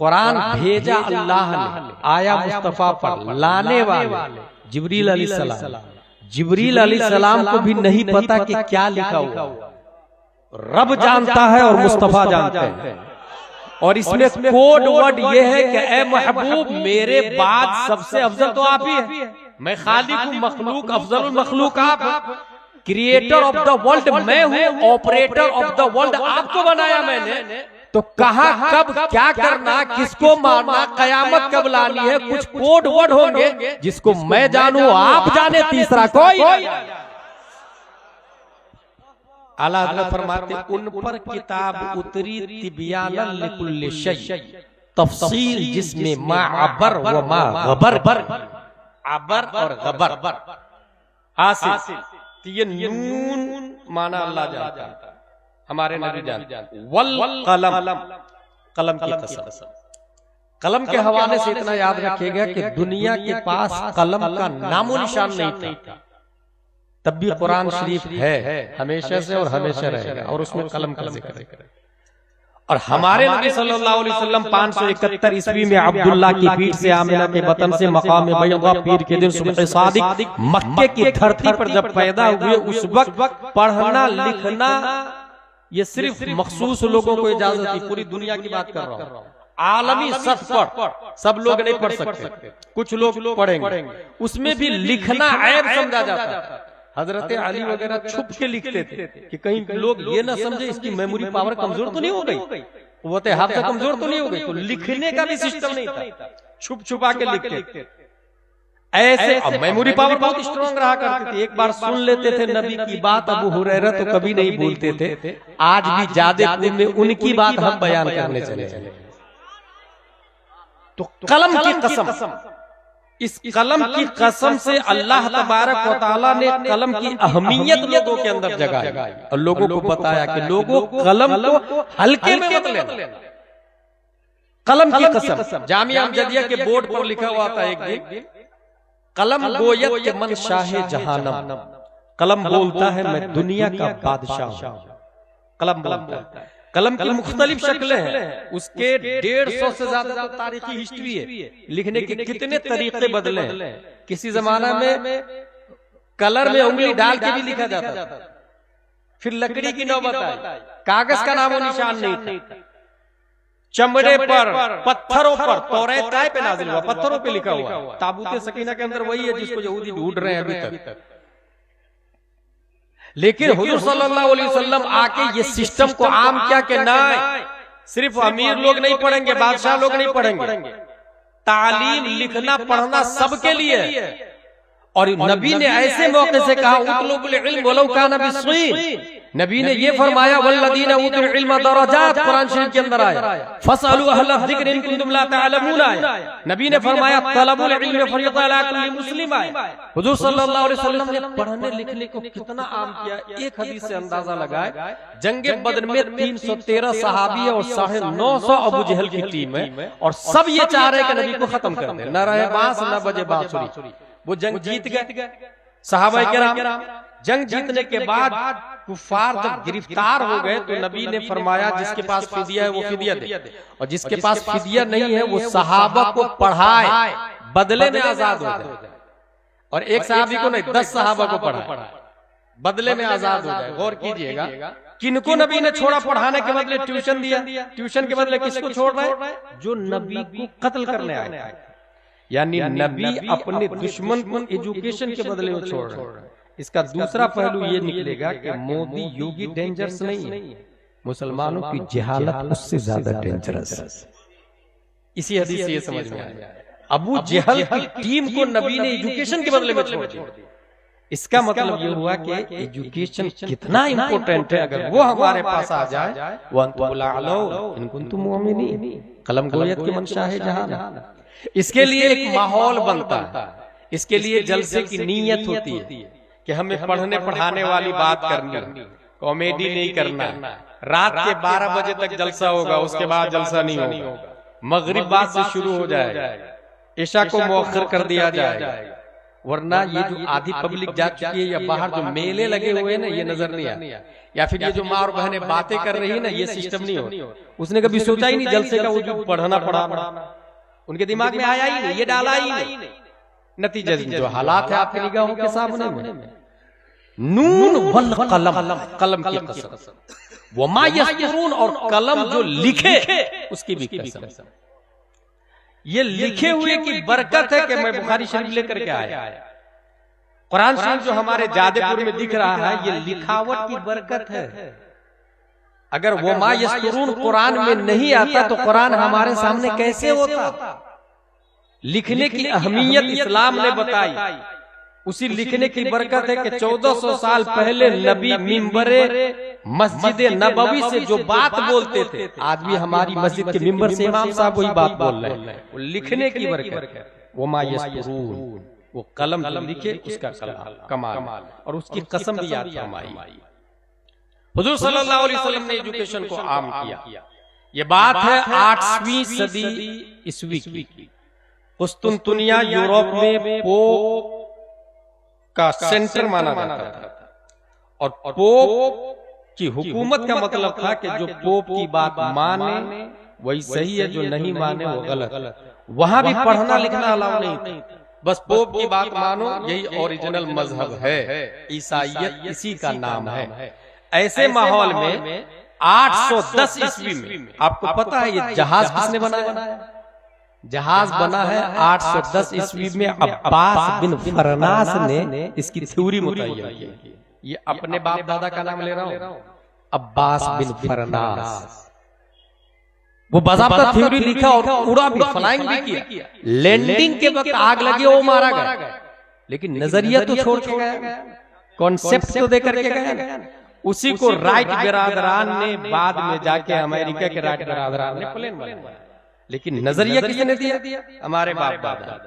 कुरान भेजा अल्लाह ने, आया मुस्तफा पर, लाने वाले जिब्रील अलैहिस्सलाम। जिब्रील अलैहिस्सलाम को भी नहीं पता कि क्या लिखा हुआ, रब जानता है और मुस्तफा जानते हैं। और इसमें कोड वर्ड ये है कि ए महबूब, मेरे बाद सबसे अफजल तो आप ही है। मैं खालिक हूं, मखलूक अफजल मखलूक आप, क्रिएटर ऑफ द वर्ल्ड मैं हूं, ऑपरेटर ऑफ द वर्ल्ड आपको बनाया मैंने। तो कहां, कब, क्या करना, किसको मारना, कयामत कब लानी है, कुछ कोड वर्ड होंगे जिसको मैं जानूं, आप जाने, तीसरा कोई। आला हज़रत फरमाते उन पर किताब उतरी तिबियानन लिकुल्लि शै, तफसील जिसमें मा अबर व मा गबर, अबर और गबर हासिल। ये नून माना अल्लाह जानता है, हमारे नबी जानते हैं। वल कलम, कलम की कसम। कलम के हवाले से इतना याद रखिएगा कि दुनिया के पास कलम का नामो निशान नहीं था, तब भी कुरान शरीफ है हमेशा से और हमेशा रहेगा, और उसमें कलम का जिक्र है। और हमारे नबी सल्लल्लाहु अलैहि वसल्लम 571 ईस्वी में अब्दुल्ला की पीठ से, आमिना के बतन से, मकाम बैदा पीर के दिन सुबह सादिक मक्के की धरती पर जब पैदा हुए, उस वक्त पढ़ना लिखना ये सिर्फ मखसूस लोगों को इजाजत थी। पूरी दुनिया की बात कर रहा हूँ, आलमी सतह पर सब लोग नहीं पढ़ सकते, कुछ लोग पढ़ेंगे। उसमें भी लिखना ऐब समझा जाता। हजरत अली वगैरह छुप के लिखते थे कि कहीं लोग ये ना समझे इसकी मेमोरी पावर कमजोर तो नहीं हो गई, वो हाफिज़ा कमजोर तो नहीं हो गई। तो लिखने का भी सिस्टम नहीं था, छुप छुपा के लिखते ऐसे। अब मेमोरी पावर बहुत स्ट्रॉन्ग रहा करती थी, एक बार सुन लेते थे नबी की बात अबू हुरैरा तो कभी नहीं भूलते थे। आज भी ज्यादा में उनकी बात हम बयान करने चले। तो कलम की कसम, इस कलम की कसम से अल्लाह तबारक व तआला ने कलम की अहमियत लोगों के अंदर जगाई और लोगों को बताया कि लोगों कलम को हल्के में मत लेना। कलम की कसम, जामिया अमजदिया के बोर्ड पर लिखा हुआ था एक दिन, कलम गोयत के मन शाहे जहानम, कलम बोलता है मैं दुनिया का बादशाह हूं। कलम बोलता है। कलम की मुख्तलिफ शक्लें हैं, उसके 150 से ज्यादा तारीखी हिस्ट्री है, लिखने के कितने तरीके बदले हैं। किसी जमाना में कलर में उंगली डाल के भी लिखा जाता था, फिर लकड़ी की नौबत आई, कागज का नामो निशान नहीं था, चमड़े पर, पत्थरों पर, तौरात काय पे नाजिल हुआ, पत्थरों पे लिखा हुआ। ताबूत सकीना के अंदर वही है जिसको यहूदी ढूंढ रहे हैं अभी तक। लेकिन हुजूर सल्लल्लाहु अलैहि वसल्लम आके ये सिस्टम को आम क्या कि नहीं, सिर्फ अमीर लोग नहीं पढ़ेंगे, बादशाह लोग नहीं पढ़ेंगे, तालीम लिखना पढ़ना सबके लिए। और नबी ने ऐसे मौके से कहा उतलुबुल इल्म वलौ काना बिस्सीन, नबी ने ये फरमाया वल्लदीना उतुल इल्म दरजात, कुरान शरीफ के अंदर आया, फसअलू अहल ज़िक्र इन कुंतुम ला तअलमून आया। नबी ने फरमाया तलबुल इल्म फरीज़ा अला कुल्ली मुस्लिम आया। हुजूर सल्लल्लाहु अलैहि वसल्लम ने पढ़ने लिखने को कितना आम किया, एक हदीस से अंदाजा लगाए, जंगे बदर में 313 सहाबी और 950 अबू जहल की टीम है, और सब ये चाह रहे कि नबी को खत्म कर दे, न रहे बांस न बजे बांसुरी। वो जंग जीत गए सहाबा किराम। जंग जीतने के बाद कुफार जब गिरफ्तार हो गए तो नबी ने फरमाया जिसके पास फिदिया है वो फिदिया दे, और जिसके पास फिदिया नहीं है वो सहाबा को पढ़ाए, बदले में आजाद हो जाए। और एक सहाबी को नहीं, 10 सहाबा को पढ़ाए, बदले में आजाद हो जाए। गौर कीजिएगा, किनको नबी ने छोड़ा पढ़ाने के बदले? ट्यूशन दिया। ट्यूशन के बदले किसको छोड़ रहे हैं? जो नबी को कत्ल करने आए, यानी नबी अपने दुश्मन को एजुकेशन के बदले में छोड़ रहे हैं। इसका दूसरा पहलू ये निकलेगा कि मोदी योगी डेंजरस नहीं है, मुसलमानों की जहालत उससे ज्यादा डेंजरस है। इसी हदीस से ये समझ में आया। अबू जहल की टीम को नबी ने एजुकेशन के बदले में छोड़ दिया। इसका मतलब ये हुआ कि एजुकेशन कितना इंपॉर्टेंट है। अगर वो हमारे पास आ जाए, कलम गोयत के मंशा है जहां, इसके लिए एक माहौल बनता है, इसके लिए जलसे की नीयत होती है कि हमें पढ़ने पढ़ाने वाली बात करनी, कॉमेडी नहीं करना। रात के 12 बजे तक जलसा होगा, उसके बाद जलसा नहीं होगा। मगरिब बाद से शुरू हो जाएगा, इशा को मौखर कर दिया जाएगा, वरना ये जो आधी पब्लिक जा चुकी है या बाहर जो मेले लगे हुए हैं ना, ये नजर नहीं आया, या फिर ये जो माँ और बहनें बातें कर रही है ना, ये सिस्टम नहीं हो। उसने कभी सोचा ही नहीं जलसे का वो जो पढ़ना पड़ा, उनके दिमाग में आया ही नहीं, ये डाला ही नहीं। नतीजा जो हालात है आपकी निगाहों के सामने में, नून वल कलम, कलम की कसम, वमा यस्तरून, और कलम जो लिखे उसकी भी कसम। ये लिखे हुए की बरकत है कि मैं बुखारी शरीफ लेकर के आया। कुरान शरीफ जो हमारे जादेपुर में दिख रहा है, ये लिखावट की बरकत है। अगर वो मा यस्तरून कुरान में नहीं आता तो कुरान हमारे सामने कैसे होता? लिखने की अहमियत इस्लाम ने बताई, उसी लिखने की बरकत है कि 1400 साल पहले नबी मिंबरे मस्जिद नबवी से जो बात बोलते थे, आज भी हमारी मस्जिद के मिंबर से इमाम साहब वही बात बोल रहे हैं। वो लिखने की बरकत है। वो मा यस्तरून, वो कलम जो लिखे उसका कमाल, और उसकी कसम भी याद फरमाई। हुजूर सल्लल्लाहु अलैहि वसल्लम ने एजुकेशन को आम किया। ये बात है 8वीं सदी ईस्वी की। कुस्तुनतुनिया यूरोप में पोप का सेंटर माना जाता था, और पोप की हुकूमत का मतलब था कि जो पोप की बात माने वही सही है, जो नहीं माने वो गलत। वहां भी पढ़ना लिखना अलाउ नहीं था, बस पोप की बात मानो, यही ओरिजिनल मजहब है, ईसाईयत इसी का नाम है। ऐसे माहौल में 810 ईस्वी में, आपको पता है ये जहाज किसने बनाया? जहाज बना है 810 ईस्वी में अब्बास बिन फरनास ने इसकी थ्योरी मुतय्यन की। ये अपने बाप दादा का नाम ले रहा हूं, अब्बास बिन फरनास। वो बाज़ाब्ता थ्योरी लिखा और उड़ा भी, फ्लाइंग भी किया। लैंडिंग के वक्त आग लगी, वो मारा गया, लेकिन नजरिया तो छोड़ के गया, कॉन्सेप्ट तो देकर के गया। उसी को राइट बिरादरान ने बाद में जाके, अमेरिका के राइट बिरादरान ने प्लेन बनाया, लेकिन नजरिया किसने दिया? हमारे बाप दादा।